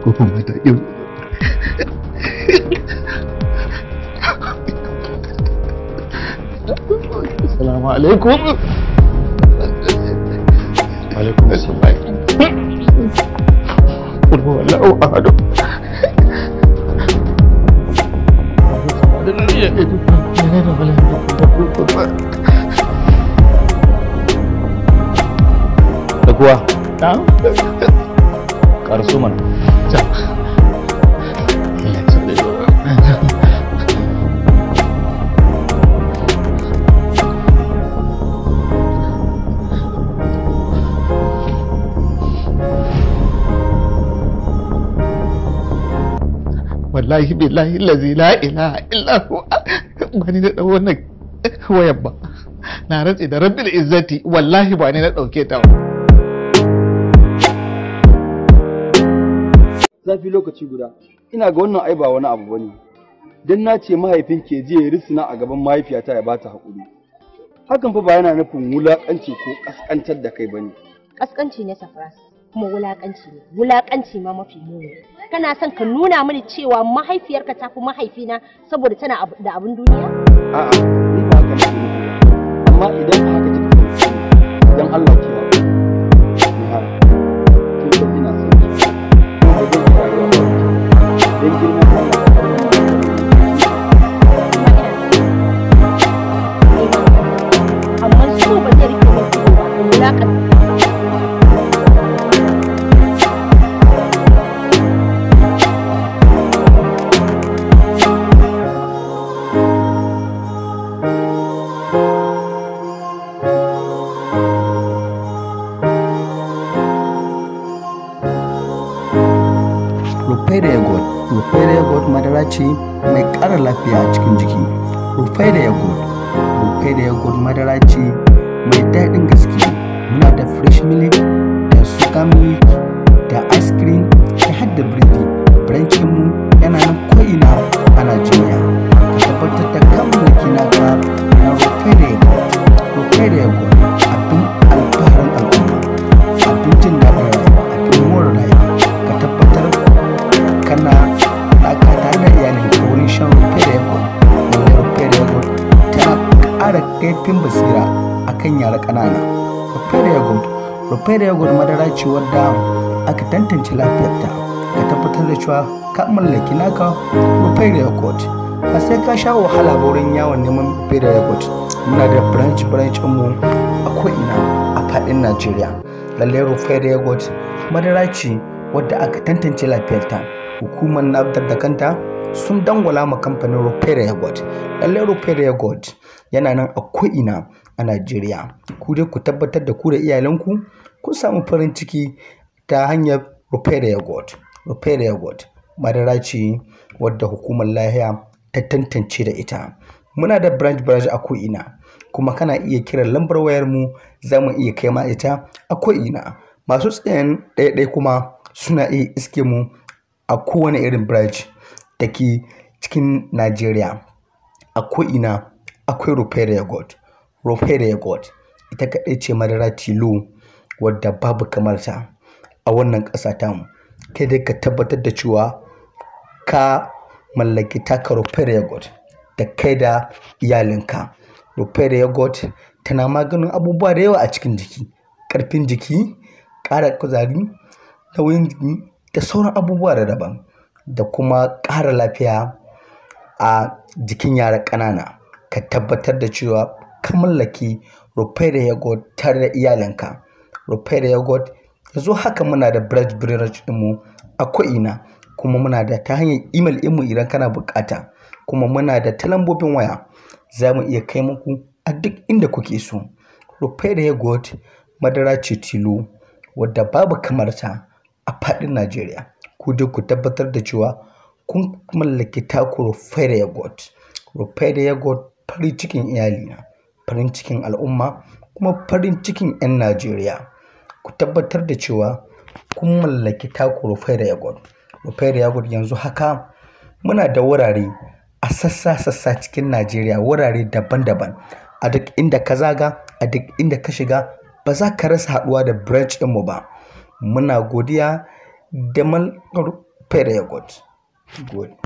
ko kuma ta yi assalamu alaikum. Alaikum assalam. Wallahu ahad. Da kuwa? Na? Karsu mana. Wallahi billahi lazi la ilaha illa huwa ba ni na dau wannan wayar ba, na rantsi da rabbil izzati wallahi ba ni na dauke ta. Zafi lokaci guda ina ga wannan ai ba wani abu bane, dan na ce mahaifin ke je ya risina a gaban mahaifiyata ya bata hakuri, hakan fa ba yana nufin wulakanci ko kaskantar da kai bane. Kaskanci ne Safras, kuma wulakanci ne, wulakanci ma mafi muni. Kana son ka nuna mini cewa mahaifiyarka ta fi mahaifina saboda tana da abin duniya? A'a, ni ba haka nake nufi ba. Amma idan haka kike nufi, dan Allah ki haƙuri. Ni har kin san ina son ki. Har da rayuwa ba. Dan girman Allah ka amma so ba zai rike mutum ba, wulakanci. Rufaidah Yogurt madara ce mai ƙara lafiya a cikin jiki. Rufaidah Yogurt madara ce mai daɗin gaske. Muna da fresh milk, da sugar milk, da ice cream, da har da biredi. Branchin mu yana nan ko'ina a Najeriya. Ka tabbatar da kammaki naka na Rufaidah Yogurt abin alfaharin al'umma, abin jin daɗin rayuwa, abin more rayuwa. Ka tabbatar kana ɗaka tare da iyalinka wurin shan Rufaidah Yogurt. Lallai Rufaidah Yogurt tana ƙara kaifin basira akan yara ƙanana. Rufaidah Yogurt madara ce wadda aka tantance lafiyarta. Ka tabbatar da cewa ka mallaki naka Rufaidah Yogurt. Ba sai ka sha wahala ba wurin yawon neman Rufaidah Yogurt. Muna da branch mu a ko'ina a faɗin Najeriya. Lallai Rufaidah Yogurt madara ce wadda aka tantance lafiyarta. Hukumar NAFDAC da kanta sun dangwala ma kamfanin Rufaidah Yogurt. Lallai Rufaidah Yogurt yana nan a ko'ina a Najeriya. Ku dai ku tabbatar da ku da iyalanku kun samu farin ciki ta hanyar Rufaidah Yogurt. Rufaidah Yogurt madara ce wadda hukumar lahiya ta tantance da ita. Muna da branch a ko'ina, kuma kana iya kiran lambar wayar mu za mu iya kai ma ita a ko'ina. Masu tsayen ɗaiɗai kuma suna iya iske mu a kowane irin branch da ke cikin Najeriya. A ko'ina akwai Rufaidah Yogurt. Rufaidah Yogurt ita kaɗai ce madara tilo wadda babu kamarta a wannan ƙasa tamu. Kai dai ka tabbatar da cewa ka mallaki taka Rufaidah Yogurt da kai da iyalinka. Rufaidah Yogurt tana maganin abubuwa da yawa a cikin jiki, ƙarfin jiki, ƙara kuzari, nauyin jiki da sauran abubuwa da daban, da kuma ƙara lafiya a jikin yara ƙanana. Ka tabbatar da cewa ka mallaki Rufaidah Yogurt tare da iyalinka. Rufaidah Yogurt yanzu haka muna da branch ɗinmu a ko'ina, kuma muna da ta hanyar email ɗinmu idan kana buƙata, kuma muna da ta lambobin waya za mu iya kai muku a duk inda kuke so. Rufaidah Yogurt madara ce tilo wadda babu kamarta a faɗin Najeriya. Ku dai ku tabbatar da cewa kun mallaki taku Rufaidah Yogurt. Rufaidah Yogurt farin cikin iyalina, farin cikin al'umma, kuma farin cikin 'yan Najeriya. Ku tabbatar da cewa kun mallaki taku Rufaidah Yogurt. Rufaidah Yogurt yanzu haka muna da wurare a sassa cikin Najeriya, wurare daban-daban. A duk inda ka zaga, a duk inda ka shiga, ba za ka rasa haɗuwa da branch ɗinmu ba. Muna godiya da very good.